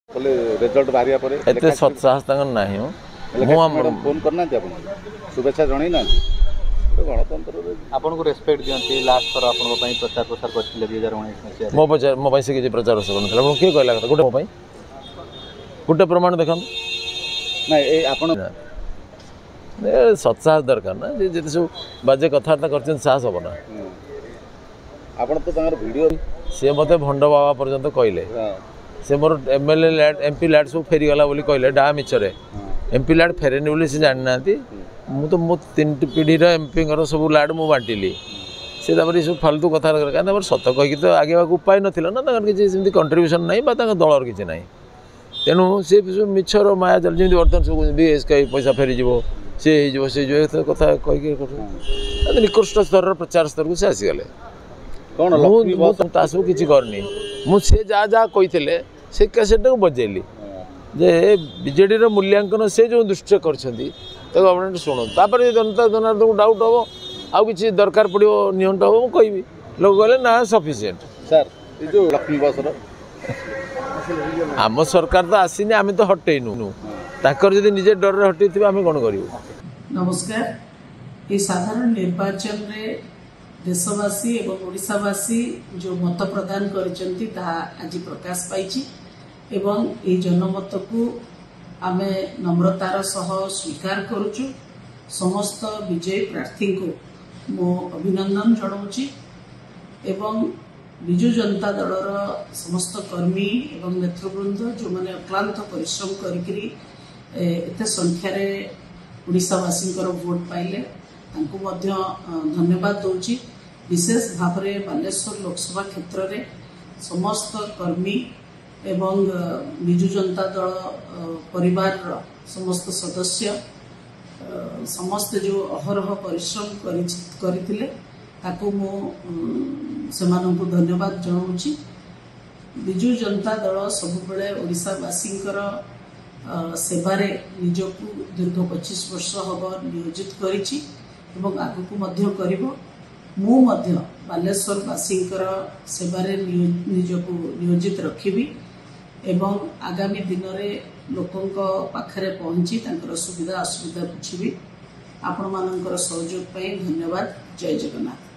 Result बाहरिया पर एते सत्साहस तंग नाही फोन करना शुभेच्छा जणई ना गणतंत्र आपन को रेस्पेक्ट दियंती लास्ट थर आपन पई प्रचार प्रसार करथिले 2019 मसिया मो पई से किछि प्रचार प्रसार करनथला आपन के कहला गोटे मो पई गोटे प्रमाण देखन ना ए आपन सत्साहस दरकार ना जे सब बाजे कथार्ता करछन साहस हो ना आपन तो तंगर वीडियो से मते भंड बाबा पर्यंत कहले से मोर एमएलए लैड एमपी लैड सब फेरी गला बोली कहले डा मिचरे एमपी लैड फेरेनी बोली से जानि नांती मु तो मो तीन पीढ़ी रो एमपी घर सब लैड मु बांटिली से तापर सब फालतू कथा कारण सत कही तो आगे उपाय नथिला ना तंगर किछि सेमती कंट्रीब्यूशन नाही बा तंगर दलर किछि नाही तेणु से मिछर माया चल जमी बर्तमान सब बीएसके पैसा फेरी जीवो से जो कथा कही निकृष्ट स्तर प्रचार स्तर को से आसीगले कौन सब किसी करनी मुझे जहाँ जहाँ कही से कैसेट को बजेली जे बीजेडी मूल्यांकन से जो दृष्टि कर शुणु तापर जनता जनार्दन को डाउट हम आउ कि दरकार पड़ो नियंट हम कहि लोग कहले ना सफिशिएंट सर जो लक्ष्मी बस आम सरकार तो आसीनी आम तो हटेनु ताकर जदि निजे डर हटे आम कौन करूँ। नमस्कार। ये साधारण निर्वाचन रे देशवासी एवं ओडिशावासी जो मत प्रदान करिसेंती ता आज प्रकाश पाइछि एवं ए जनमत को आमे नम्रतार सह स्वीकार करूछु। समस्त विजयी प्रार्थी को मो अभिनंदन जणाउछि एवं विजु जनता दलर समस्त कर्मी एवं नेतृवृंद जो माने अक्लांत परिश्रम करिकरी एते संख्या रे ओडिशावासी भोट पाइले तांको मध्य धन्यवाद दौची। विशेष भाव में बालेश्वर लोकसभा क्षेत्र में समस्त कर्मी एवं विजु जनता दल परिवार समस्त सदस्य समस्त जो अहरह परिश्रम करथिले ताको मो सेमानंकु धन्यवाद जणाउछि। विजु जनता दल सबुबले ओडिशावासी सेवारे निजकु दीर्घ 25 वर्ष हब नियोजित करिछि एवं आगकु मध्य करिवो। मु मध्य बालेश्वरवासी सेवारे निजकु नियोजित रखिबी एवं आगामी दिन में लोकों पाखरे पहुंची तांकर सुविधा असुविधा बुझिबी। आपण मानकर सहयोग पई धन्यवाद। जय जगन्नाथ।